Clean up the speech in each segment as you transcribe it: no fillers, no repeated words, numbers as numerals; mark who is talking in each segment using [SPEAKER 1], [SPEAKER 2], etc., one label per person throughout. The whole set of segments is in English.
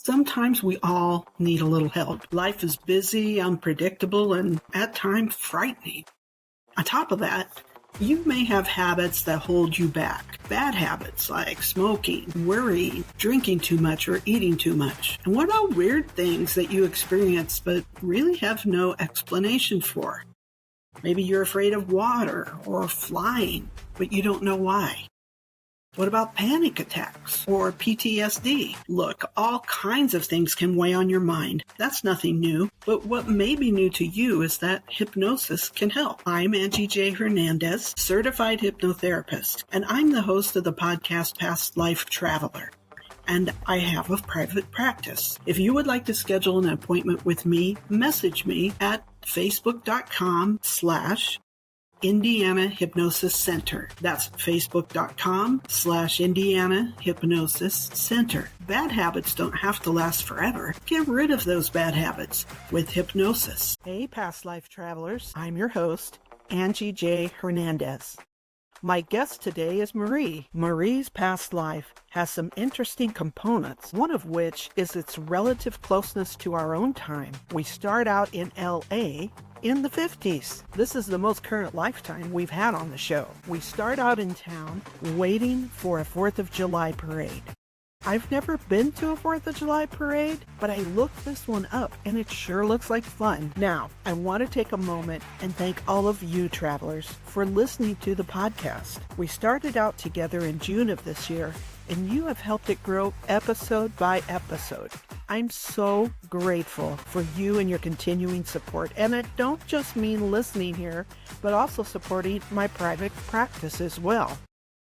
[SPEAKER 1] Sometimes we all need a little help. Life is busy, unpredictable, and at times frightening. On top of that, you may have habits that hold you back. Bad habits like smoking, worrying, drinking too much, or eating too much. And what about weird things that you experience but really have no explanation for? Maybe you're afraid of water or flying, but you don't know why. What about panic attacks or PTSD? Look, all kinds of things can weigh on your mind. That's nothing new. But what may be new to you is that hypnosis can help. I'm Angie J. Hernandez, Certified Hypnotherapist, and I'm the host of the podcast Past Life Traveler. And I have a private practice. If you would like to schedule an appointment with me, message me at facebook.com/Indiana Hypnosis Center. That's facebook.com/Indiana Hypnosis Center. Bad habits don't have to last forever. Get rid of those bad habits with hypnosis. Hey, past life travelers. I'm your host, Angie J. Hernandez. My guest today is Marie. Marie's past life has some interesting components, one of which is its relative closeness to our own time. We start out in L.A., in the 50s. This is the most current lifetime we've had on the show. We start out in town waiting for a 4th of July parade. I've never been to a 4th of July parade, but I looked this one up and it sure looks like fun. Now, I want to take a moment and thank all of you travelers for listening to the podcast. We started out together in June of this year, and you have helped it grow episode by episode. I'm so grateful for you and your continuing support. And I don't just mean listening here, but also supporting my private practice as well.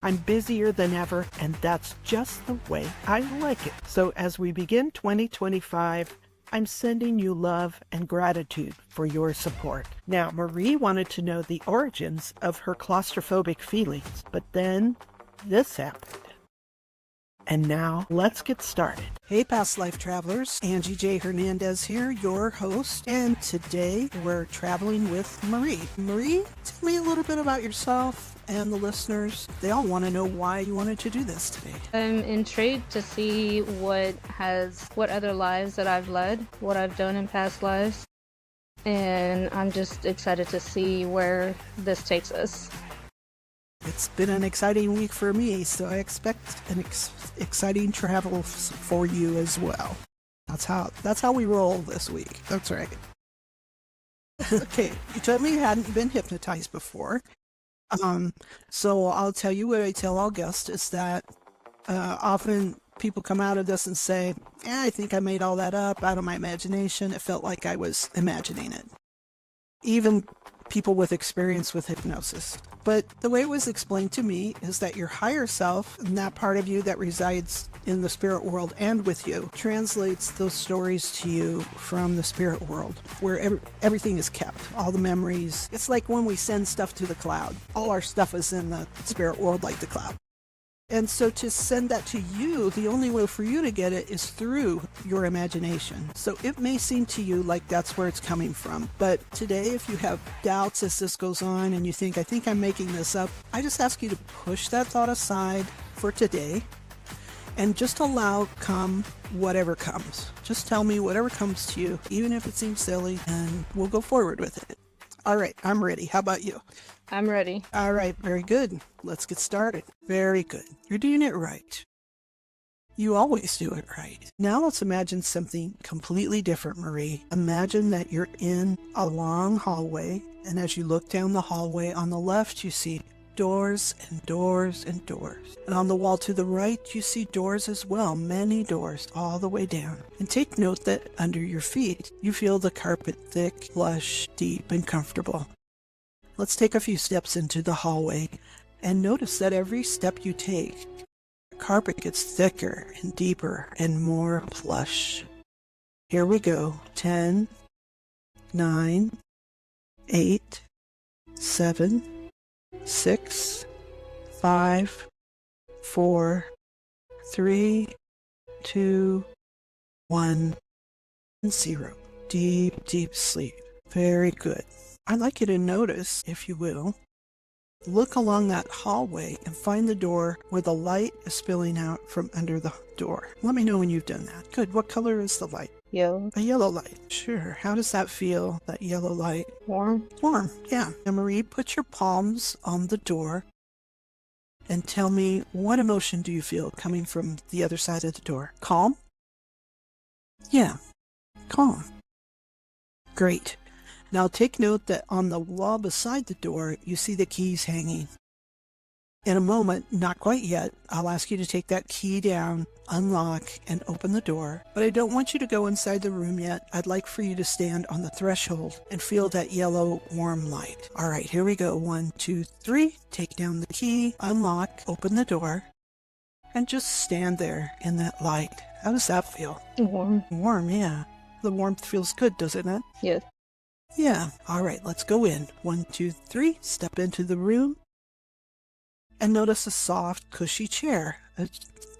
[SPEAKER 1] I'm busier than ever, and that's just the way I like it. So as we begin 2025, I'm sending you love and gratitude for your support. Now, Marie wanted to know the origins of her claustrophobic feelings, but then this happened. And now, let's get started. Hey, past life travelers. Angie J. Hernandez here, your host. And today, we're traveling with Marie. Marie, tell me a little bit about yourself and the listeners. They all want to know why you wanted to do this today.
[SPEAKER 2] I'm intrigued to see what other lives that I've led, what I've done in past lives. And I'm just excited to see where this takes us.
[SPEAKER 1] It's been an exciting week for me, so I expect an exciting travel for you as well. That's how we roll this week. That's right. Okay, you told me you hadn't been hypnotized before. So I'll tell you what I tell all guests is that often people come out of this and say, I think I made all that up out of my imagination. It felt like I was imagining it. Even people with experience with hypnosis. But the way it was explained to me is that your higher self, and that part of you that resides in the spirit world and with you, translates those stories to you from the spirit world, where everything is kept, all the memories. It's like when we send stuff to the cloud. All our stuff is in the spirit world like the cloud. And so to send that to you, the only way for you to get it is through your imagination. So it may seem to you like that's where it's coming from. But today, if you have doubts as this goes on and you think, I think I'm making this up, I just ask you to push that thought aside for today and just allow come whatever comes. Just tell me whatever comes to you, even if it seems silly, and we'll go forward with it. All right, I'm ready. How about you?
[SPEAKER 2] I'm ready.
[SPEAKER 1] All right, very good. Let's get started. Very good. You're doing it right. You always do it right. Now let's imagine something completely different, Marie. Imagine that you're in a long hallway, and as you look down the hallway on the left, you see doors and doors and doors. And on the wall to the right, you see doors as well, many doors all the way down. And take note that under your feet, you feel the carpet thick, lush, deep, and comfortable. Let's take a few steps into the hallway and notice that every step you take, the carpet gets thicker and deeper and more plush. Here we go. 10, 9, 8, 7, 6, 5, 4, 3, 2, 1, and 0. Deep, deep sleep. Very good. I'd like you to notice, if you will, Look along that hallway and find the door where the light is spilling out from under the door. Let me know when you've done that. Good. What color is the light?
[SPEAKER 2] Yellow.
[SPEAKER 1] A yellow light. Sure. How does that feel, that yellow light?
[SPEAKER 2] Warm.
[SPEAKER 1] Warm, yeah. And Marie, put your palms on the door and tell me, what emotion do you feel coming from the other side of the door? Calm? Yeah, calm. Great. Now take note that on the wall beside the door, you see the keys hanging. In a moment, not quite yet, I'll ask you to take that key down, unlock, and open the door. But I don't want you to go inside the room yet. I'd like for you to stand on the threshold and feel that yellow, warm light. All right, here we go. 1, 2, 3. Take down the key, unlock, open the door, and just stand there in that light. How does that feel?
[SPEAKER 2] Warm.
[SPEAKER 1] Warm, yeah. The warmth feels good, doesn't it?
[SPEAKER 2] Yes.
[SPEAKER 1] Yeah. All right, let's go in. 1, 2, 3. Step into the room. And notice a soft, cushy chair. A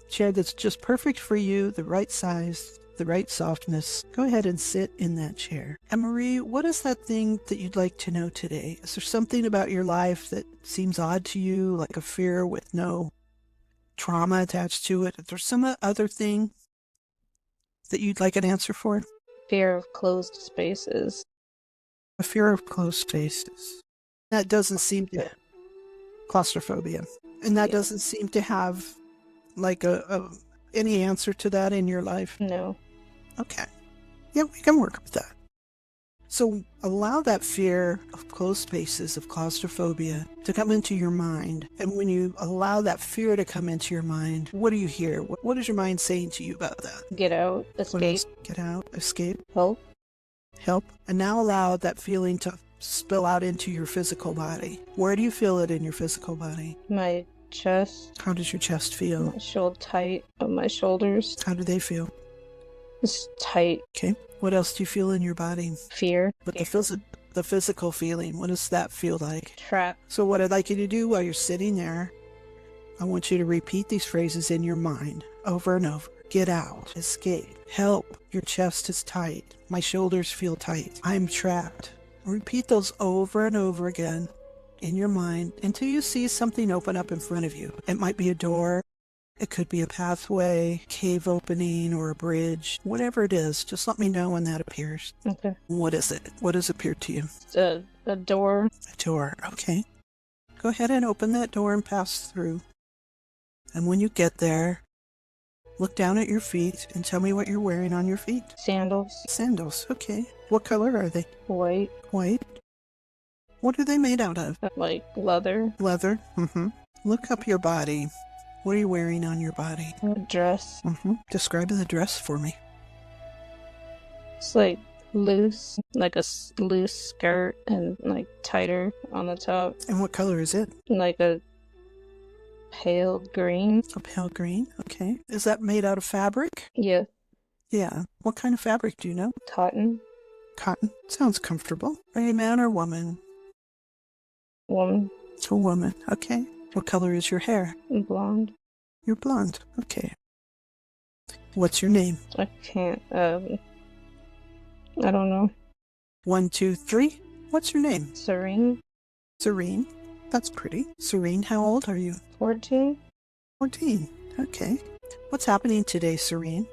[SPEAKER 1] chair that's just perfect for you, the right size, the right softness. Go ahead and sit in that chair. And Marie, what is that thing that you'd like to know today? Is there something about your life that seems odd to you, like a fear with no trauma attached to it? Is there some other thing that you'd like an answer for?
[SPEAKER 2] Fear of closed spaces.
[SPEAKER 1] A fear of closed spaces. That doesn't seem to... Claustrophobia. And that doesn't seem to have like any answer to that in your life?
[SPEAKER 2] No.
[SPEAKER 1] Okay. Yeah, we can work with that. So allow that fear of closed spaces, of claustrophobia, to come into your mind. And when you allow that fear to come into your mind, what do you hear? What is your mind saying to you about that?
[SPEAKER 2] Get out. Escape.
[SPEAKER 1] Get out. Escape.
[SPEAKER 2] Help.
[SPEAKER 1] Help. And now allow that feeling to spill out into your physical body. Where do you feel it in your physical body?
[SPEAKER 2] My chest.
[SPEAKER 1] How does your chest feel?
[SPEAKER 2] I feel tight on my shoulders.
[SPEAKER 1] How do they feel?
[SPEAKER 2] It's tight.
[SPEAKER 1] Okay. What else do you feel in your body?
[SPEAKER 2] Fear.
[SPEAKER 1] But the physical feeling, what does that feel like?
[SPEAKER 2] Trapped.
[SPEAKER 1] So what I'd like you to do while you're sitting there, I want you to repeat these phrases in your mind over and over. Get out. Escape. Help. Your chest is tight. My shoulders feel tight. I'm trapped. Repeat those over and over again in your mind until you see something open up in front of you. It might be a door. It could be a pathway, cave opening, or a bridge. Whatever it is, just let me know when that appears.
[SPEAKER 2] Okay.
[SPEAKER 1] What is it? What has appeared to you?
[SPEAKER 2] It's a door.
[SPEAKER 1] A door. Okay. Go ahead and open that door and pass through. And when you get there, look down at your feet and tell me what you're wearing on your feet.
[SPEAKER 2] Sandals.
[SPEAKER 1] Sandals. Okay. What color are they?
[SPEAKER 2] White.
[SPEAKER 1] White. What are they made out of?
[SPEAKER 2] Like leather.
[SPEAKER 1] Leather. Mm-hmm. Look up your body. What are you wearing on your body?
[SPEAKER 2] A dress.
[SPEAKER 1] Mm-hmm. Describe the dress for me.
[SPEAKER 2] It's like loose, like a loose skirt and like tighter on the top.
[SPEAKER 1] And what color is it?
[SPEAKER 2] Like a pale green.
[SPEAKER 1] A pale green. Okay. Is that made out of fabric?
[SPEAKER 2] Yeah.
[SPEAKER 1] Yeah. What kind of fabric do you know?
[SPEAKER 2] Cotton.
[SPEAKER 1] Cotton. Sounds comfortable. Are you a man or woman?
[SPEAKER 2] Woman.
[SPEAKER 1] It's a woman. Okay. What color is your hair?
[SPEAKER 2] Blonde.
[SPEAKER 1] You're blonde. Okay. What's your name?
[SPEAKER 2] I can't, I don't know.
[SPEAKER 1] 1, 2, 3. What's your name?
[SPEAKER 2] Serene.
[SPEAKER 1] Serene. That's pretty. Serene, how old are you?
[SPEAKER 2] 14.
[SPEAKER 1] 14. Okay. What's happening today, Serene?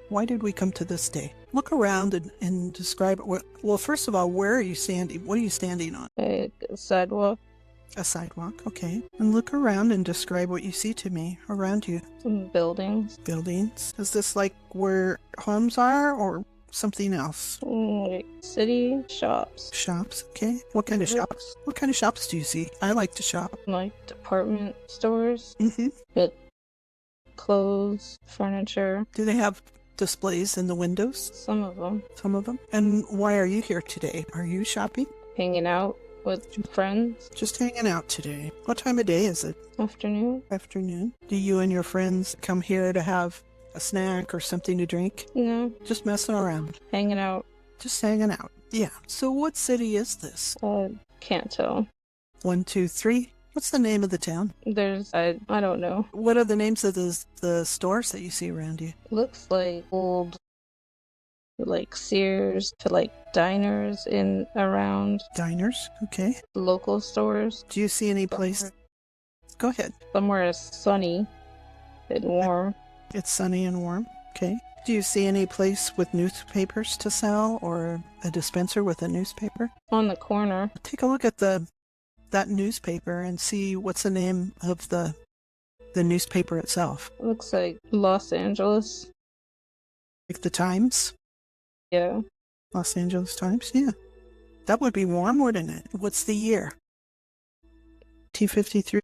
[SPEAKER 1] Why did we come to this day? Look around and describe it. Well, first of all, where are you standing? What are you standing on?
[SPEAKER 2] A sidewalk.
[SPEAKER 1] A sidewalk, okay. And look around and describe what you see to me around you.
[SPEAKER 2] Some buildings.
[SPEAKER 1] Buildings. Is this like where homes are or something else?
[SPEAKER 2] Like city shops.
[SPEAKER 1] Shops, okay. What kind of shops? What kind of shops do you see? I like to shop.
[SPEAKER 2] Like department stores.
[SPEAKER 1] Mm-hmm.
[SPEAKER 2] With clothes, furniture.
[SPEAKER 1] Do they have displays in the windows?
[SPEAKER 2] Some of them.
[SPEAKER 1] Some of them. And why are you here today? Are you shopping?
[SPEAKER 2] Hanging out with friends.
[SPEAKER 1] Just hanging out today. What time of day is it?
[SPEAKER 2] Afternoon.
[SPEAKER 1] Afternoon. Do you and your friends come here to have a snack or something to drink?
[SPEAKER 2] No.
[SPEAKER 1] Just messing around.
[SPEAKER 2] Hanging out.
[SPEAKER 1] Just hanging out. Yeah. So what city is this?
[SPEAKER 2] Can't tell.
[SPEAKER 1] 1, 2, 3. What's the name of the town?
[SPEAKER 2] There's, I don't know.
[SPEAKER 1] What are the names of the stores that you see around you?
[SPEAKER 2] Looks like old like Sears to like diners in around
[SPEAKER 1] Diners, okay.
[SPEAKER 2] local stores.
[SPEAKER 1] Do you see any place? Go ahead.
[SPEAKER 2] Somewhere sunny and warm.
[SPEAKER 1] It's sunny and warm, okay. Do you see any place with newspapers to sell or a dispenser with a newspaper?
[SPEAKER 2] On the corner.
[SPEAKER 1] Take a look at that newspaper and see what's the name of the newspaper itself.
[SPEAKER 2] Looks like Los Angeles.
[SPEAKER 1] Like the Times?
[SPEAKER 2] Yeah.
[SPEAKER 1] Los Angeles Times, yeah. That would be warm, wouldn't it? What's the year? T53.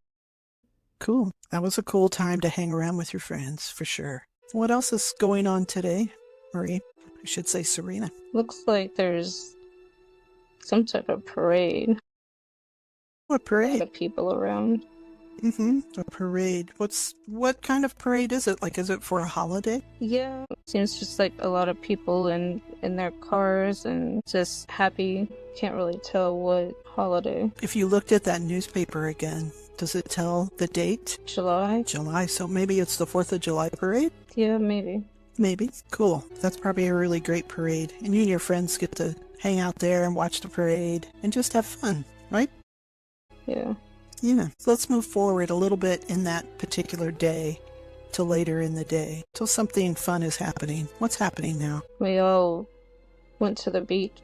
[SPEAKER 1] Cool. That was a cool time to hang around with your friends, for sure. What else is going on today, Marie? I should say Serena.
[SPEAKER 2] Looks like there's some type of parade.
[SPEAKER 1] What
[SPEAKER 2] A
[SPEAKER 1] parade?
[SPEAKER 2] lot of people around.
[SPEAKER 1] A parade. What kind of parade is it? Like, is it for a holiday?
[SPEAKER 2] Yeah. Seems just like a lot of people in their cars and just happy. Can't really tell what holiday.
[SPEAKER 1] If you looked at that newspaper again, does it tell the date?
[SPEAKER 2] July?
[SPEAKER 1] July, so maybe it's the 4th of July parade?
[SPEAKER 2] Yeah, maybe.
[SPEAKER 1] Maybe. Cool. That's probably a really great parade. And you and your friends get to hang out there and watch the parade and just have fun, right?
[SPEAKER 2] Yeah.
[SPEAKER 1] Yeah. So let's move forward a little bit in that particular day to later in the day, till something fun is happening. What's happening now?
[SPEAKER 2] We all went to the beach.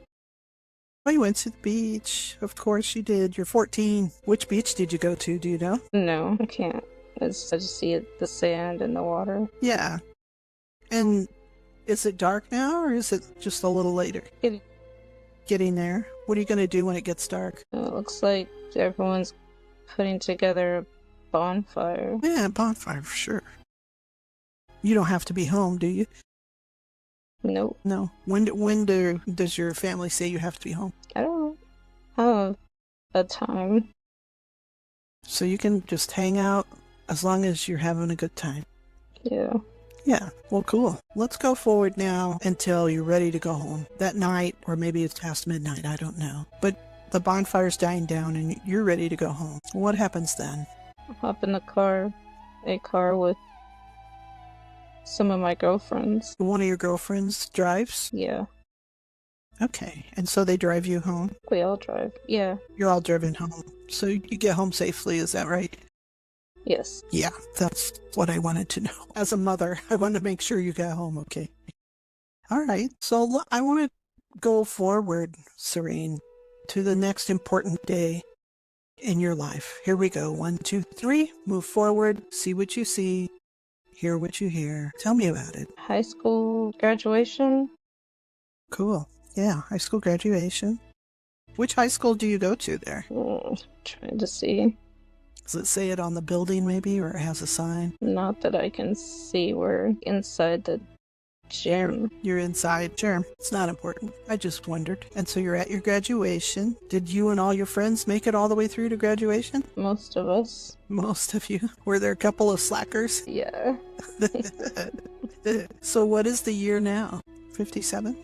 [SPEAKER 1] Oh, you went to the beach. Of course you did. You're 14. Which beach did you go to? Do you know?
[SPEAKER 2] No, I can't. I just see the sand and the water.
[SPEAKER 1] Yeah. And is it dark now, or is it just a little later? Getting there. What are you going to do when it gets dark?
[SPEAKER 2] It looks like everyone's putting together a bonfire.
[SPEAKER 1] Yeah, bonfire for sure. You don't have to be home, do you?
[SPEAKER 2] Nope.
[SPEAKER 1] No. Does your family say you have to be home?
[SPEAKER 2] I don't have a time.
[SPEAKER 1] So you can just hang out as long as you're having a good time.
[SPEAKER 2] Yeah.
[SPEAKER 1] Yeah, well, cool. Let's go forward now until you're ready to go home. That night, or maybe it's past midnight, I don't know. But the bonfire's dying down and you're ready to go home. What happens then?
[SPEAKER 2] Hop in the car. A car with some of my girlfriends.
[SPEAKER 1] One of your girlfriends drives?
[SPEAKER 2] Yeah.
[SPEAKER 1] Okay, and so they drive you home?
[SPEAKER 2] We all drive. Yeah.
[SPEAKER 1] You're all driven home. So you get home safely, is that right?
[SPEAKER 2] Yes.
[SPEAKER 1] Yeah, that's what I wanted to know. As a mother, I wanted to make sure you got home okay. All right, so I want to go forward, Serene, to the next important day in your life. Here we go. 1, 2, 3. Move forward. See what you see. Hear what you hear. Tell me about it.
[SPEAKER 2] High school graduation.
[SPEAKER 1] Cool. Yeah, high school graduation. Which high school do you go to there?
[SPEAKER 2] Trying to see.
[SPEAKER 1] Does it say it on the building maybe, or it has a sign?
[SPEAKER 2] Not that I can see. We're inside the gym.
[SPEAKER 1] You're inside. Sure. It's not important. I just wondered. And so you're at your graduation. Did you and all your friends make it all the way through to graduation?
[SPEAKER 2] Most of us.
[SPEAKER 1] Most of you. Were there a couple of slackers?
[SPEAKER 2] Yeah.
[SPEAKER 1] So what is the year now? 57?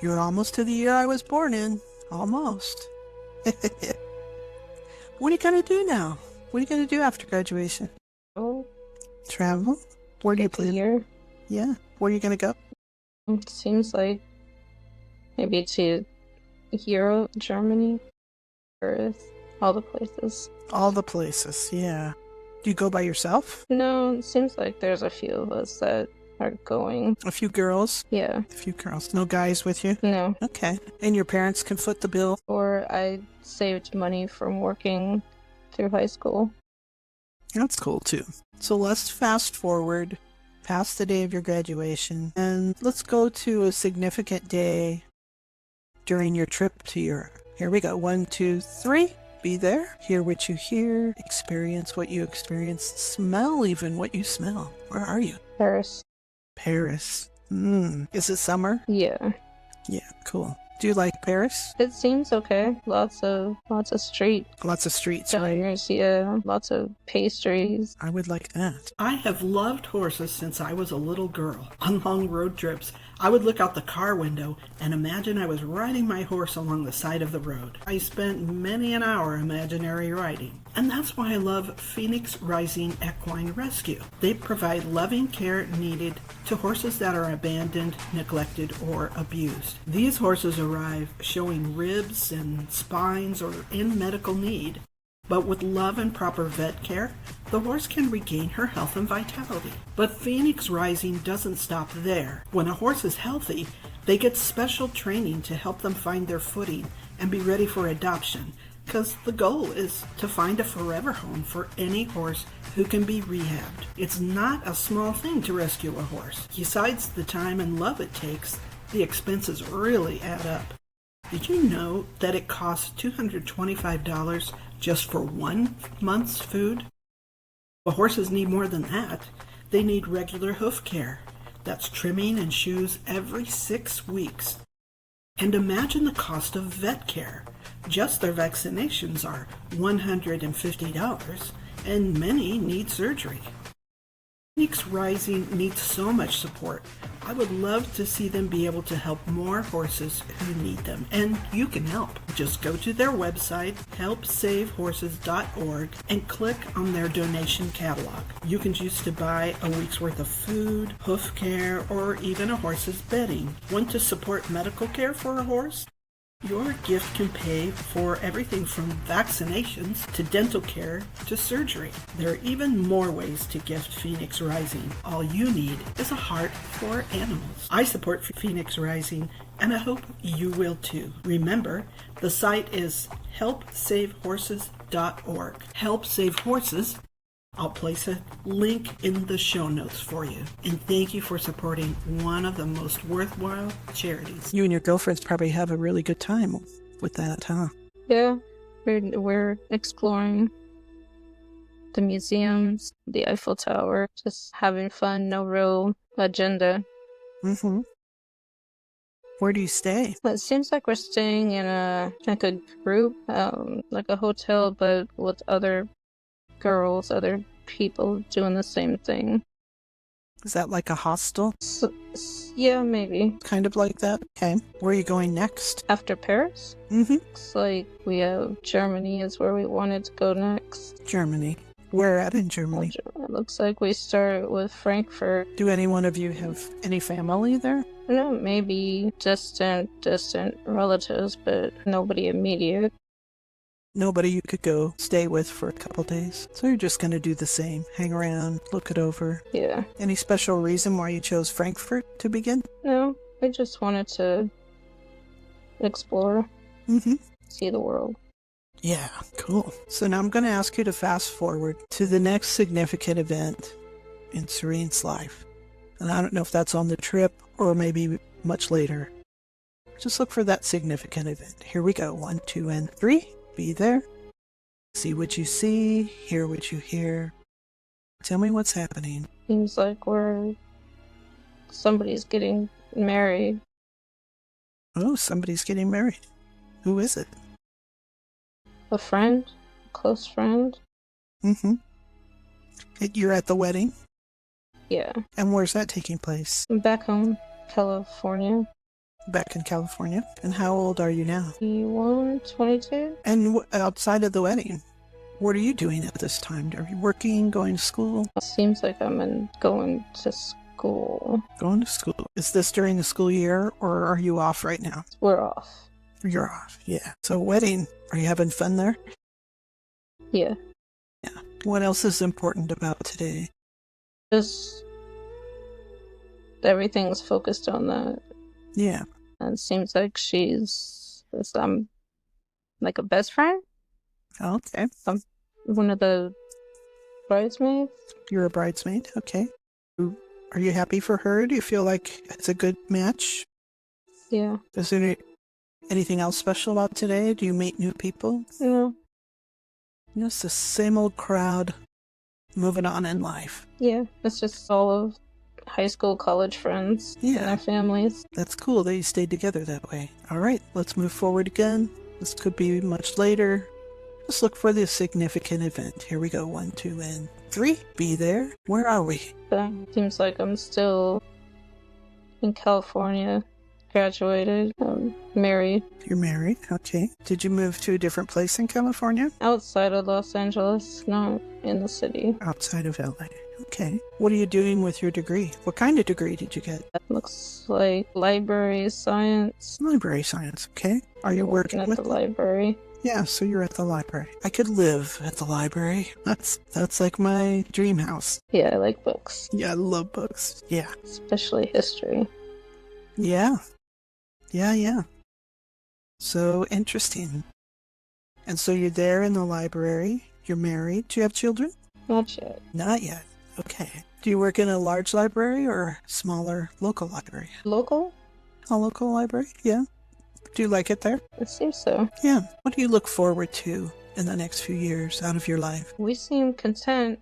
[SPEAKER 1] You're almost to the year I was born in. Almost. What are you going to do now? What are you going to do after graduation?
[SPEAKER 2] Oh.
[SPEAKER 1] Travel? Where do you plan?
[SPEAKER 2] Here.
[SPEAKER 1] Yeah. Where are you going to go?
[SPEAKER 2] It seems like maybe to Europe, Germany, Paris, all the places.
[SPEAKER 1] All the places, yeah. Do you go by yourself?
[SPEAKER 2] No, it seems like there's a few of us that are going.
[SPEAKER 1] A few girls?
[SPEAKER 2] Yeah.
[SPEAKER 1] A few girls. No guys with you?
[SPEAKER 2] No.
[SPEAKER 1] Okay. And your parents can foot the bill?
[SPEAKER 2] Or I saved money from working through high school.
[SPEAKER 1] That's cool too. So let's fast forward past the day of your graduation and let's go to a significant day during your trip to Europe. Here we go. 1, 2, 3. Be there. Hear what you hear. Experience what you experience. Smell even what you smell. Where are you?
[SPEAKER 2] Paris.
[SPEAKER 1] Paris. Is it summer?
[SPEAKER 2] Yeah.
[SPEAKER 1] Yeah, cool. Do you like Paris?
[SPEAKER 2] It seems okay. Lots of street
[SPEAKER 1] Lots of streets, right?
[SPEAKER 2] diners, yeah. Lots of pastries.
[SPEAKER 1] I would like that.
[SPEAKER 3] I have loved horses since I was a little girl. On long road trips, I would look out the car window and imagine I was riding my horse along the side of the road. I spent many an hour imaginary riding. And that's why I love Phoenix Rising Equine Rescue. They provide loving care needed to horses that are abandoned, neglected, or abused. These horses arrive showing ribs and spines or in medical need. But with love and proper vet care, the horse can regain her health and vitality. But Phoenix Rising doesn't stop there. When a horse is healthy, they get special training to help them find their footing and be ready for adoption, because the goal is to find a forever home for any horse who can be rehabbed. It's not a small thing to rescue a horse. Besides the time and love it takes, the expenses really add up. Did you know that it costs $225 just for 1 month's food? But horses need more than that. They need regular hoof care. That's trimming and shoes every 6 weeks. And imagine the cost of vet care. Just their vaccinations are $150, and many need surgery. Phoenix Rising needs so much support. I would love to see them be able to help more horses who need them, and you can help. Just go to their website, helpsavehorses.org, and click on their donation catalog. You can choose to buy a week's worth of food, hoof care, or even a horse's bedding. Want to support medical care for a horse? Your gift can pay for everything from vaccinations to dental care to surgery. There are even more ways to gift Phoenix Rising. All you need is a heart for animals. I support Phoenix Rising, and I hope you will too. Remember, the site is helpsavehorses.org. Help Save Horses. I'll place a link in the show notes for you. And thank you for supporting one of the most worthwhile charities.
[SPEAKER 1] You and your girlfriends probably have a really good time with that, huh?
[SPEAKER 2] Yeah, we're exploring the museums, the Eiffel Tower, just having fun, no real agenda.
[SPEAKER 1] Mm-hmm. Where do you stay?
[SPEAKER 2] It seems like we're staying in a group, like a hotel, but with other girls, other people doing the same thing.
[SPEAKER 1] Is that like a hostel?
[SPEAKER 2] Yeah, maybe.
[SPEAKER 1] Kind of like that? Okay. Where are you going next?
[SPEAKER 2] After Paris?
[SPEAKER 1] Mm-hmm.
[SPEAKER 2] Looks like we have Germany is where we wanted to go next.
[SPEAKER 1] Germany. Where at in Germany?
[SPEAKER 2] It looks like we start with Frankfurt.
[SPEAKER 1] Do any one of you have any family there?
[SPEAKER 2] I know, maybe distant relatives, but nobody immediate.
[SPEAKER 1] Nobody you could go stay with for a couple days. So you're just going to do the same. Hang around, look it over.
[SPEAKER 2] Yeah.
[SPEAKER 1] Any special reason why you chose Frankfurt to begin?
[SPEAKER 2] No, I just wanted to explore.
[SPEAKER 1] Mm-hmm.
[SPEAKER 2] See the world.
[SPEAKER 1] Yeah, cool. So now I'm going to ask you to fast forward to the next significant event in Serene's life. And I don't know if that's on the trip or maybe much later. Just look for that significant event. Here we go. 1, 2, and 3. Be there. See what you see. Hear what you hear. Tell me what's happening.
[SPEAKER 2] Seems like somebody's getting married.
[SPEAKER 1] Oh, somebody's getting married. Who is it?
[SPEAKER 2] A friend? A close friend?
[SPEAKER 1] Mm-hmm. You're at the wedding?
[SPEAKER 2] Yeah.
[SPEAKER 1] And where's that taking place?
[SPEAKER 2] I'm back home, California.
[SPEAKER 1] Back in California. And how old are you now?
[SPEAKER 2] 21, 22.
[SPEAKER 1] And outside of the wedding, what are you doing at this time? Are you working, going to school?
[SPEAKER 2] Seems like I'm going to school.
[SPEAKER 1] Going to school. Is this during the school year, or are you off right now?
[SPEAKER 2] We're off.
[SPEAKER 1] You're off, yeah. So wedding, are you having fun there?
[SPEAKER 2] Yeah.
[SPEAKER 1] Yeah. What else is important about today?
[SPEAKER 2] Just everything's focused on that.
[SPEAKER 1] Yeah.
[SPEAKER 2] And it seems like she's like a best friend.
[SPEAKER 1] Okay.
[SPEAKER 2] I'm one of the bridesmaids.
[SPEAKER 1] You're a bridesmaid. Okay. Are you happy for her? Do you feel like it's a good match?
[SPEAKER 2] Yeah.
[SPEAKER 1] Is there anything else special about today? Do you meet new people?
[SPEAKER 2] No.
[SPEAKER 1] It's the same old crowd moving on in life.
[SPEAKER 2] Yeah. It's just all of high school, college friends and their families.
[SPEAKER 1] That's cool that you stayed together that way. All right, let's move forward again. This could be much later. Just look for the significant event. Here we go. 1, 2, and 3. Be there. Where are we?
[SPEAKER 2] But it seems like I'm still in California graduated. I'm married.
[SPEAKER 3] You're married? Okay. Did you move to a different place in California?
[SPEAKER 2] Outside of Los Angeles, not in the city.
[SPEAKER 3] Outside of LA. Okay. What are you doing with your degree? What kind of degree did you get?
[SPEAKER 2] That looks like library science.
[SPEAKER 3] Library science. Okay. Are you working
[SPEAKER 2] at
[SPEAKER 3] with
[SPEAKER 2] the library?
[SPEAKER 3] Yeah, so you're at the library. I could live at the library. That's like my dream house.
[SPEAKER 2] Yeah, I like books.
[SPEAKER 3] Yeah, I love books. Yeah.
[SPEAKER 2] Especially history.
[SPEAKER 3] Yeah. Yeah. So interesting. And so you're there in the library. You're married. Do you have children?
[SPEAKER 2] Not yet.
[SPEAKER 3] Not yet. Okay. Do you work in a large library or a smaller local library?
[SPEAKER 2] Local?
[SPEAKER 3] A local library? Yeah. Do you like it there?
[SPEAKER 2] It seems so.
[SPEAKER 3] Yeah. What do you look forward to in the next few years out of your life?
[SPEAKER 2] We seem content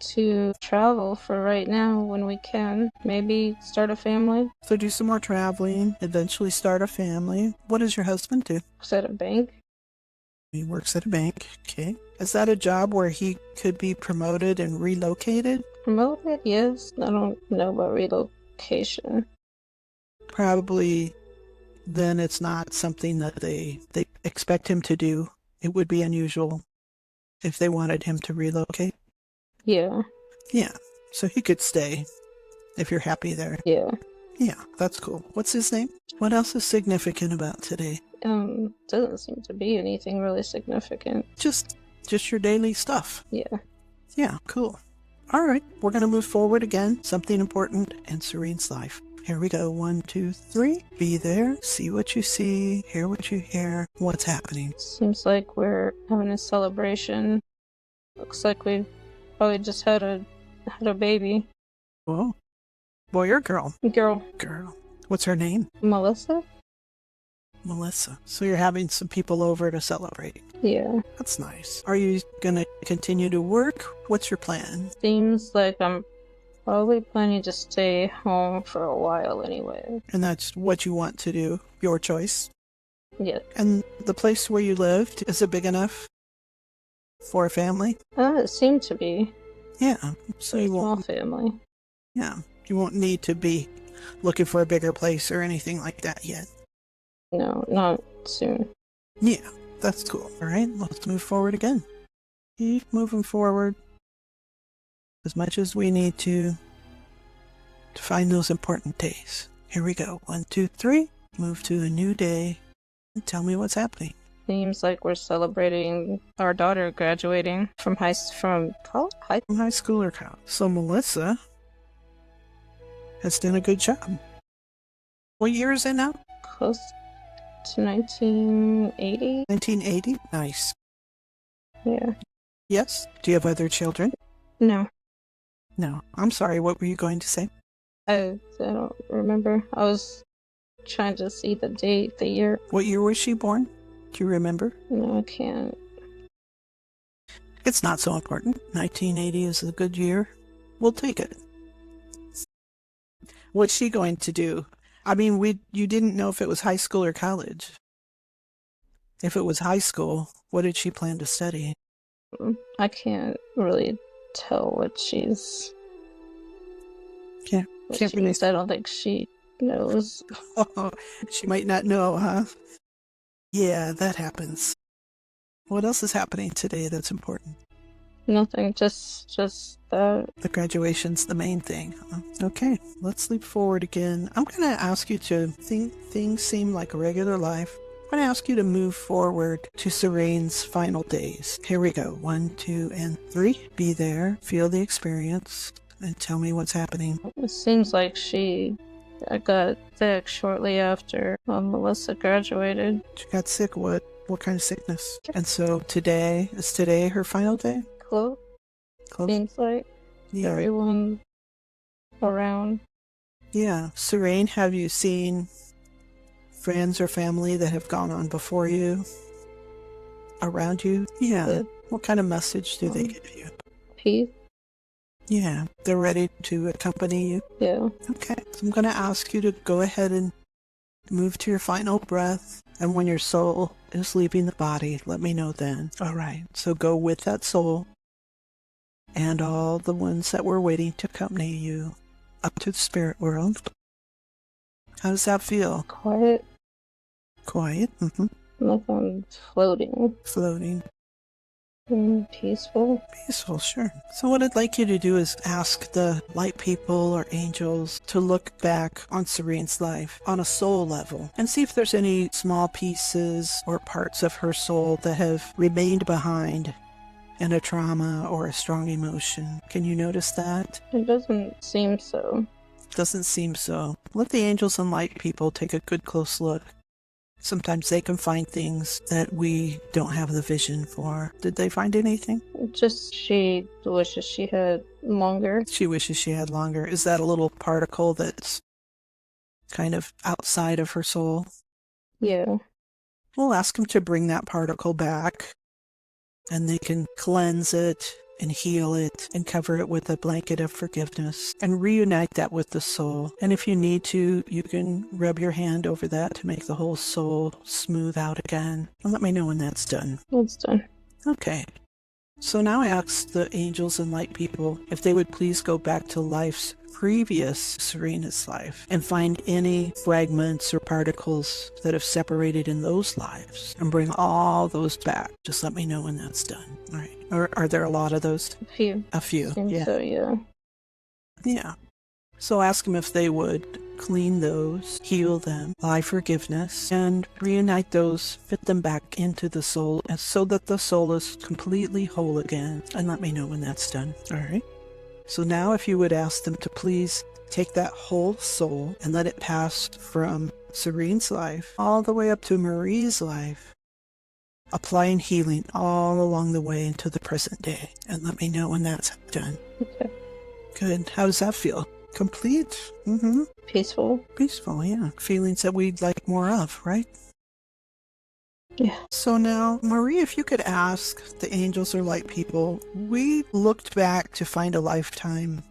[SPEAKER 2] to travel for right now when we can. Maybe start a family.
[SPEAKER 3] So do some more traveling, eventually start a family. What does your husband do?
[SPEAKER 2] Works at a bank.
[SPEAKER 3] He works at a bank. Okay. Is that a job where he could be promoted and relocated?
[SPEAKER 2] Promoted? Yes. I don't know about relocation.
[SPEAKER 3] Probably then it's not something that they expect him to do. It would be unusual if they wanted him to relocate.
[SPEAKER 2] Yeah.
[SPEAKER 3] Yeah. So he could stay if you're happy there.
[SPEAKER 2] Yeah.
[SPEAKER 3] Yeah, that's cool. What's his name? What else is significant about today?
[SPEAKER 2] Doesn't seem to be anything really significant.
[SPEAKER 3] Just your daily stuff.
[SPEAKER 2] Yeah.
[SPEAKER 3] Yeah, cool. All right, we're going to move forward again. Something important in Serene's life. Here we go. 1, 2, 3. Be there. See what you see. Hear what you hear. What's happening?
[SPEAKER 2] Seems like we're having a celebration. Looks like we probably just had a baby.
[SPEAKER 3] Whoa. Boy or girl?
[SPEAKER 2] Girl.
[SPEAKER 3] Girl. What's her name?
[SPEAKER 2] Melissa?
[SPEAKER 3] Melissa. So you're having some people over to celebrate.
[SPEAKER 2] Yeah.
[SPEAKER 3] That's nice. Are you going to continue to work? What's your plan?
[SPEAKER 2] Seems like I'm probably planning to stay home for a while anyway.
[SPEAKER 3] And that's what you want to do? Your choice?
[SPEAKER 2] Yeah.
[SPEAKER 3] And the place where you lived, is it big enough for a family?
[SPEAKER 2] It seemed to be.
[SPEAKER 3] Yeah. So you
[SPEAKER 2] Small
[SPEAKER 3] won't...
[SPEAKER 2] family.
[SPEAKER 3] Yeah. You won't need to be looking for a bigger place or anything like that yet.
[SPEAKER 2] No, not soon.
[SPEAKER 3] Yeah, that's cool. All right, let's move forward again. Keep moving forward as much as we need to find those important days. Here we go. 1, 2, 3. Move to a new day and tell me what's happening.
[SPEAKER 2] Seems like we're celebrating our daughter graduating from high school
[SPEAKER 3] or college. So Melissa has done a good job. What year is it now?
[SPEAKER 2] Close to 1980.
[SPEAKER 3] 1980? Nice.
[SPEAKER 2] Yeah.
[SPEAKER 3] Yes? Do you have other children?
[SPEAKER 2] No.
[SPEAKER 3] No. I'm sorry, what were you going to say?
[SPEAKER 2] I don't remember. I was trying to see the date, the year.
[SPEAKER 3] What year was she born? Do you remember?
[SPEAKER 2] No, I can't.
[SPEAKER 3] It's not so important. 1980 is a good year. We'll take it. What's she going to do? I mean, you didn't know if it was high school or college. If it was high school, what did she plan to study?
[SPEAKER 2] I can't really tell what she's...
[SPEAKER 3] Can't really...
[SPEAKER 2] I don't think she knows.
[SPEAKER 3] Oh, she might not know, huh? Yeah, that happens. What else is happening today that's important?
[SPEAKER 2] Nothing, just that.
[SPEAKER 3] The graduation's the main thing. Okay, let's leap forward again. I'm going to ask you to think things seem like a regular life. I'm going to ask you to move forward to Serene's final days. Here we go. 1, 2, and 3. Be there, feel the experience, and tell me what's happening.
[SPEAKER 2] It seems like I got sick shortly after Melissa graduated.
[SPEAKER 3] She got sick? What kind of sickness? And so is today her final day?
[SPEAKER 2] Close. Seems like everyone around.
[SPEAKER 3] Yeah. Serene, have you seen friends or family that have gone on before you? Around you? Yeah. What kind of message do they give you?
[SPEAKER 2] Peace.
[SPEAKER 3] Yeah. They're ready to accompany you?
[SPEAKER 2] Yeah.
[SPEAKER 3] Okay. So I'm going to ask you to go ahead and move to your final breath. And when your soul is leaving the body, let me know then. All right. So go with that soul and all the ones that were waiting to accompany you up to the spirit world. How does that feel?
[SPEAKER 2] Quiet.
[SPEAKER 3] Quiet?
[SPEAKER 2] Like I'm floating.
[SPEAKER 3] Floating.
[SPEAKER 2] Peaceful.
[SPEAKER 3] Peaceful, sure. So what I'd like you to do is ask the light people or angels to look back on Serene's life on a soul level and see if there's any small pieces or parts of her soul that have remained behind in a trauma or a strong emotion. Can you notice that?
[SPEAKER 2] It doesn't seem so.
[SPEAKER 3] Doesn't seem so. Let the angels and light people take a good close look. Sometimes they can find things that we don't have the vision for. Did they find anything?
[SPEAKER 2] Just she wishes she had longer.
[SPEAKER 3] She wishes she had longer. Is that a little particle that's kind of outside of her soul?
[SPEAKER 2] Yeah.
[SPEAKER 3] We'll ask them to bring that particle back, and they can cleanse it and heal it and cover it with a blanket of forgiveness and reunite that with the soul. And if you need to, you can rub your hand over that to make the whole soul smooth out again. And let me know when that's done.
[SPEAKER 2] It's done.
[SPEAKER 3] Okay. So now I ask the angels and light people if they would please go back to life's previous Serena's life and find any fragments or particles that have separated in those lives and bring all those back. Just let me know when that's done. All right. Or are there a lot of those?
[SPEAKER 2] A few.
[SPEAKER 3] A few.
[SPEAKER 2] Seems
[SPEAKER 3] Yeah.
[SPEAKER 2] so, yeah.
[SPEAKER 3] Yeah. So ask them if they would clean those, heal them, by forgiveness, and reunite those, fit them back into the soul so that the soul is completely whole again. And let me know when that's done. All right. So now if you would ask them to please take that whole soul and let it pass from Serene's life all the way up to Marie's life, applying healing all along the way into the present day. And let me know when that's done.
[SPEAKER 2] Okay.
[SPEAKER 3] Good. How does that feel? Complete? Mm-hmm.
[SPEAKER 2] Peaceful.
[SPEAKER 3] Peaceful, yeah. Feelings that we'd like more of, right?
[SPEAKER 2] Yeah.
[SPEAKER 3] So now, Marie, if you could ask the angels or light people, we looked back to find a lifetime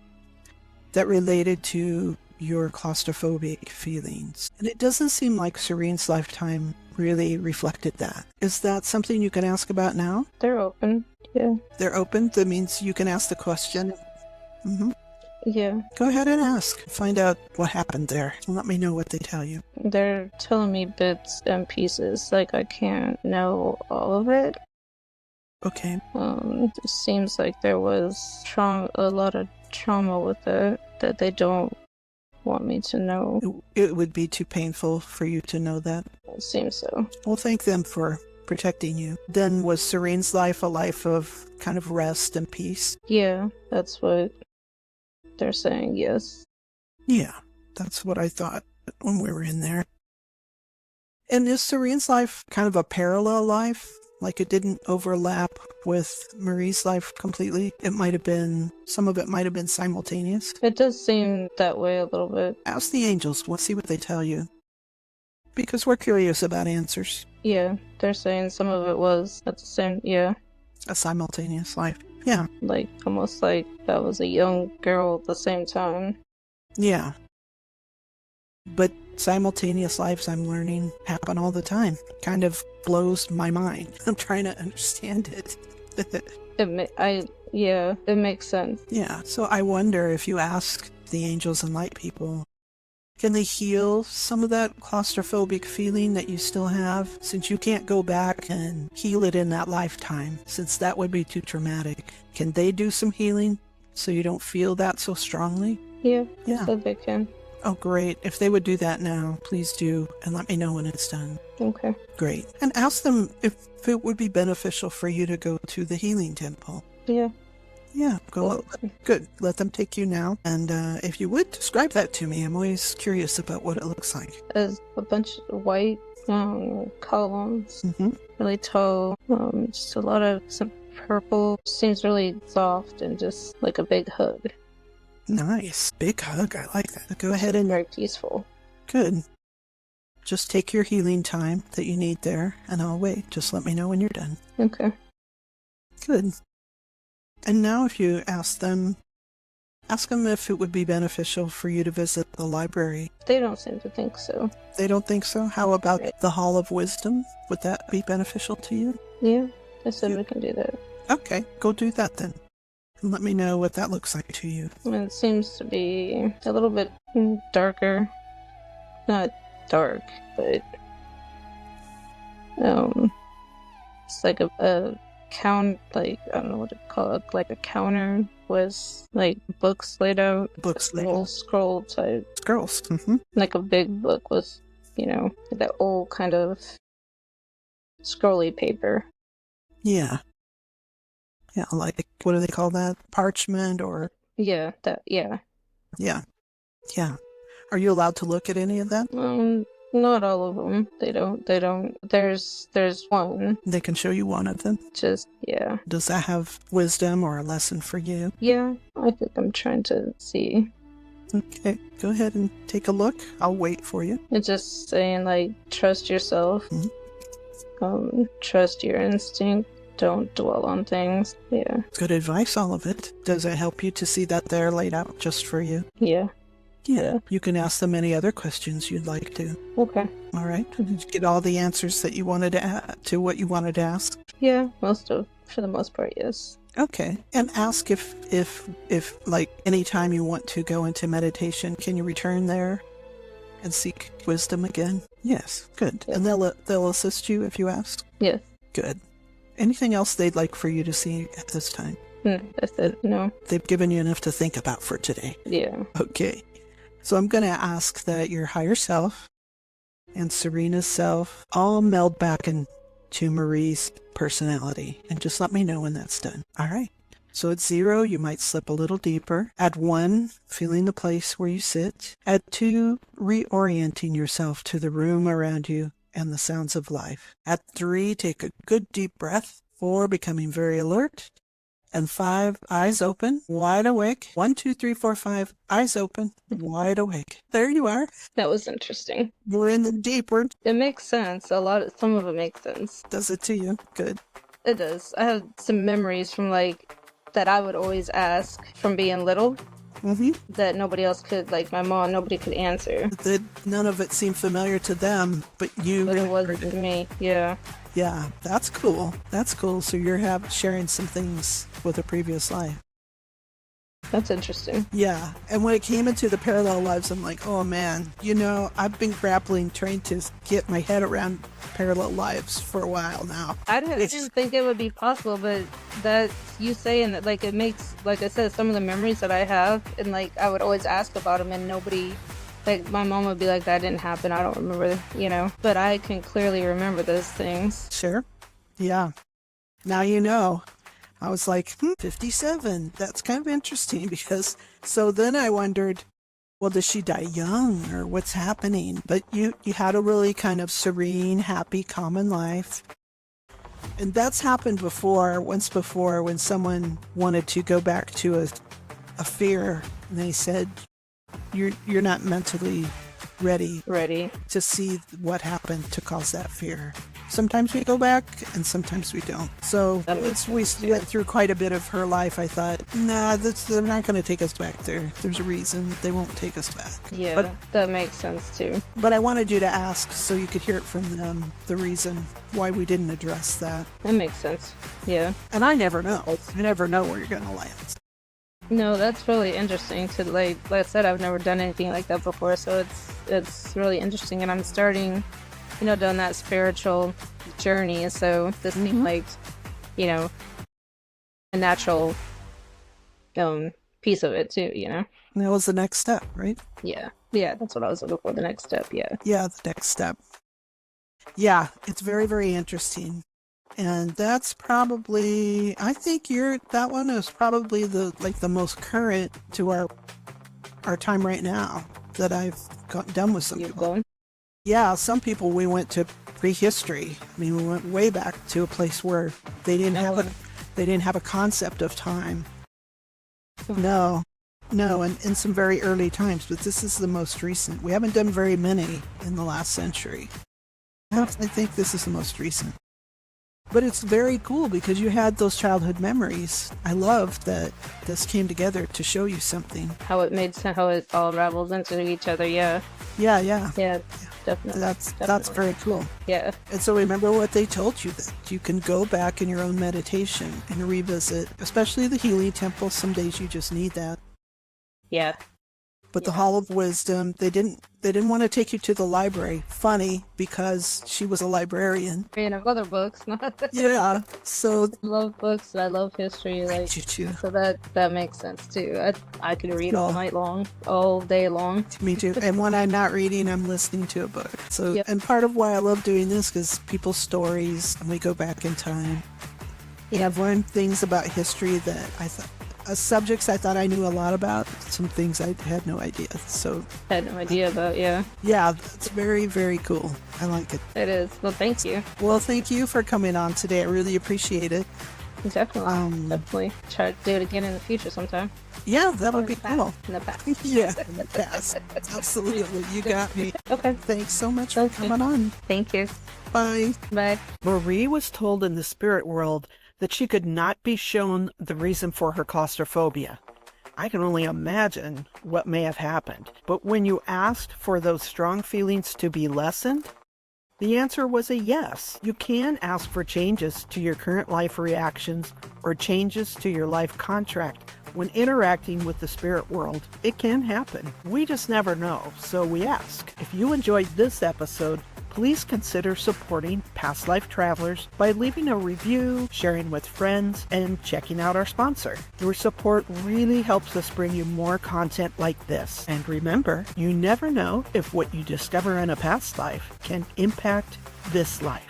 [SPEAKER 3] that related to your claustrophobic feelings. And it doesn't seem like Serene's lifetime really reflected that. Is that something you can ask about now?
[SPEAKER 2] They're open. Yeah.
[SPEAKER 3] They're open? That means you can ask the question. Mm-hmm.
[SPEAKER 2] Yeah.
[SPEAKER 3] Go ahead and ask. Find out what happened there. And let me know what they tell you.
[SPEAKER 2] They're telling me bits and pieces. Like, I can't know all of it.
[SPEAKER 3] Okay.
[SPEAKER 2] It seems like there was a lot of trauma with it that they don't want me to know.
[SPEAKER 3] It would be too painful for you to know that.
[SPEAKER 2] It seems so.
[SPEAKER 3] Well, thank them for protecting you. Then was Serene's life a life of kind of rest and peace?
[SPEAKER 2] Yeah, that's what they're saying, yes.
[SPEAKER 3] Yeah, that's what I thought when we were in there. And is Serene's life kind of a parallel life? Like it didn't overlap with Marie's life completely? Some of it might have been simultaneous?
[SPEAKER 2] It does seem that way a little bit.
[SPEAKER 3] Ask the angels. We'll see what they tell you. Because we're curious about answers.
[SPEAKER 2] Yeah, they're saying some of it was at the same, yeah.
[SPEAKER 3] A simultaneous life. Yeah.
[SPEAKER 2] Like, almost like that was a young girl at the same time.
[SPEAKER 3] Yeah. But simultaneous lives, I'm learning, happen all the time. Kind of blows my mind. I'm trying to understand it.
[SPEAKER 2] It makes sense.
[SPEAKER 3] Yeah. So I wonder if you ask the angels and light people, can they heal some of that claustrophobic feeling that you still have? Since you can't go back and heal it in that lifetime, since that would be too traumatic. Can they do some healing so you don't feel that so strongly?
[SPEAKER 2] Yeah.
[SPEAKER 3] Yeah.
[SPEAKER 2] So they can.
[SPEAKER 3] Oh, great. If they would do that now, please do, and let me know when it's done.
[SPEAKER 2] Okay.
[SPEAKER 3] Great. And ask them if it would be beneficial for you to go to the healing temple.
[SPEAKER 2] Yeah.
[SPEAKER 3] Yeah, good. Let them take you now. And if you would, describe that to me. I'm always curious about what it looks like.
[SPEAKER 2] There's a bunch of white columns, really tall, just a lot of some purple. Seems really soft and just like a big hug.
[SPEAKER 3] Nice. Big hug. I like that. Go ahead and...
[SPEAKER 2] Very peaceful.
[SPEAKER 3] Good. Just take your healing time that you need there, and I'll wait. Just let me know when you're done.
[SPEAKER 2] Okay.
[SPEAKER 3] Good. And now if you ask them if it would be beneficial for you to visit the library.
[SPEAKER 2] They don't seem to think so.
[SPEAKER 3] They don't think so? How about the Hall of Wisdom? Would that be beneficial to you?
[SPEAKER 2] Yeah, they said we can do that.
[SPEAKER 3] Okay, go do that then. And let me know what that looks like to you.
[SPEAKER 2] And it seems to be a little bit darker. not dark, but it's like a count, like, I don't know what to call it, like a counter with like books laid out, scroll type
[SPEAKER 3] Scrolls.
[SPEAKER 2] like a big book with, that old kind of scrolly paper.
[SPEAKER 3] Yeah, like, what do they call that? Parchment or?
[SPEAKER 2] Yeah.
[SPEAKER 3] Yeah. Are you allowed to look at any of that?
[SPEAKER 2] Not all of them. They don't. There's one.
[SPEAKER 3] They can show you one of them.
[SPEAKER 2] Just, yeah.
[SPEAKER 3] Does that have wisdom or a lesson for you?
[SPEAKER 2] Yeah, I think I'm trying to see.
[SPEAKER 3] Okay, go ahead and take a look. I'll wait for you.
[SPEAKER 2] It's just saying, like, trust yourself. Trust your instinct. Don't dwell on things. Yeah.
[SPEAKER 3] Good advice, all of it. Does it help you to see that they're laid out just for you?
[SPEAKER 2] Yeah.
[SPEAKER 3] Yeah. You can ask them any other questions you'd like to.
[SPEAKER 2] Okay.
[SPEAKER 3] All right. Did you get all the answers that you wanted to add to what you wanted to ask?
[SPEAKER 2] Yeah, for the most part, yes.
[SPEAKER 3] Okay. And ask if like anytime you want to go into meditation, can you return there and seek wisdom again? Yes. Good.
[SPEAKER 2] Yeah.
[SPEAKER 3] And they'll assist you if you ask?
[SPEAKER 2] Yes.
[SPEAKER 3] Good. Anything else they'd like for you to see at this time?
[SPEAKER 2] That's it. No.
[SPEAKER 3] They've given you enough to think about for today.
[SPEAKER 2] Yeah.
[SPEAKER 3] Okay. So I'm going to ask that your higher self and Serena's self all meld back into Marie's personality. And just let me know when that's done. All right. So at 0, you might slip a little deeper. At 1, feeling the place where you sit. At 2, reorienting yourself to the room around you and the sounds of life. At 3, take a good deep breath. 4, becoming very alert. And 5, eyes open, wide awake. 1, 2, 3, 4, 5, eyes open, wide awake. There you are.
[SPEAKER 2] That was interesting.
[SPEAKER 3] We're in the deep.
[SPEAKER 2] It makes sense. Some of it makes sense.
[SPEAKER 3] Does it to you? Good.
[SPEAKER 2] It does. I have some memories from, like, that I would always ask from being little. That nobody else could, like my mom, nobody could answer.
[SPEAKER 3] None of it seemed familiar to them, but you.
[SPEAKER 2] But it wasn't to me, yeah.
[SPEAKER 3] Yeah, that's cool. That's cool. So you're sharing some things with a previous life.
[SPEAKER 2] That's interesting.
[SPEAKER 3] Yeah, and when it came into the parallel lives, I'm like, oh man, I've been grappling, trying to get my head around parallel lives for a while now.
[SPEAKER 2] I didn't think it would be possible, but that you saying that, like, it makes, like I said, some of the memories that I have, and like I would always ask about them, and nobody, like my mom would be like, that didn't happen, I don't remember, but I can clearly remember those things.
[SPEAKER 3] Sure. Yeah. Now you know. I was like, 57. That's kind of interesting because, so then I wondered, well, does she die young or what's happening? But you had a really kind of serene, happy, common life. And that's happened once before, when someone wanted to go back to a fear, and they said, you're not mentally ready to see what happened to cause that fear. Sometimes we go back and sometimes we don't. So we went through quite a bit of her life. I thought, they're not going to take us back there. There's a reason they won't take us back.
[SPEAKER 2] Yeah, but that makes sense too.
[SPEAKER 3] But I wanted you to ask so you could hear it from them, the reason why we didn't address that.
[SPEAKER 2] That makes sense. Yeah.
[SPEAKER 3] And I never know. I never know where you're going to land.
[SPEAKER 2] No, that's really interesting to, like I said, I've never done anything like that before. So it's really interesting. And I'm starting doing that spiritual journey, so this seemed like, a natural piece of it too,
[SPEAKER 3] That was the next step, right?
[SPEAKER 2] Yeah, that's what I was looking for, the next step, yeah.
[SPEAKER 3] Yeah, the next step. Yeah, it's very, very interesting. And that's probably, I think that one is probably the most current to our time right now that I've done with some people. Yeah, some people we went to prehistory. I mean, we went way back to a place where they didn't have a concept of time. No, and in some very early times, but this is the most recent. We haven't done very many in the last century. I think this is the most recent. But it's very cool because you had those childhood memories. I love that this came together to show you something.
[SPEAKER 2] How it made sense, how it all ravels into each other, yeah.
[SPEAKER 3] Yeah.
[SPEAKER 2] Yeah, definitely.
[SPEAKER 3] That's very cool.
[SPEAKER 2] Yeah.
[SPEAKER 3] And so remember what they told you, that you can go back in your own meditation and revisit, especially the healing temple. Some days you just need that.
[SPEAKER 2] Yeah.
[SPEAKER 1] But the Hall of Wisdom, they didn't want to take you to the library. Funny, because she was a librarian.
[SPEAKER 2] And of other books.
[SPEAKER 1] Yeah, so
[SPEAKER 2] I love books. I love history.
[SPEAKER 1] I
[SPEAKER 2] Like,
[SPEAKER 1] do too.
[SPEAKER 2] so that makes sense too. I could read all night long, all day long.
[SPEAKER 1] Me too. And when I'm not reading, I'm listening to a book. So,
[SPEAKER 2] Yep.
[SPEAKER 1] And part of why I love doing this is people's stories, and we go back in time. Yeah, I've learned things about history that subjects I thought I knew a lot about, some things I had no idea. So
[SPEAKER 2] I had no idea about, yeah.
[SPEAKER 1] Yeah, it's very, very cool. I like it.
[SPEAKER 2] It is. Well, thank you.
[SPEAKER 1] Well, thank you for coming on today. I really appreciate it.
[SPEAKER 2] Definitely. Definitely. Try to do it again in the future sometime.
[SPEAKER 1] Yeah, that would be cool.
[SPEAKER 2] In the past.
[SPEAKER 1] Yeah, in the past. Absolutely. You got me.
[SPEAKER 2] Okay.
[SPEAKER 1] Thanks so much for coming on.
[SPEAKER 2] Thank you.
[SPEAKER 1] Bye.
[SPEAKER 2] Bye.
[SPEAKER 3] Marie was told in the spirit world that she could not be shown the reason for her claustrophobia. I can only imagine what may have happened. But when you asked for those strong feelings to be lessened, the answer was a yes. You can ask for changes to your current life reactions or changes to your life contract when interacting with the spirit world. It can happen. We just never know, so we ask. If you enjoyed this episode, please consider supporting Past Life Travelers by leaving a review, sharing with friends, and checking out our sponsor. Your support really helps us bring you more content like this. And remember, you never know if what you discover in a past life can impact this life.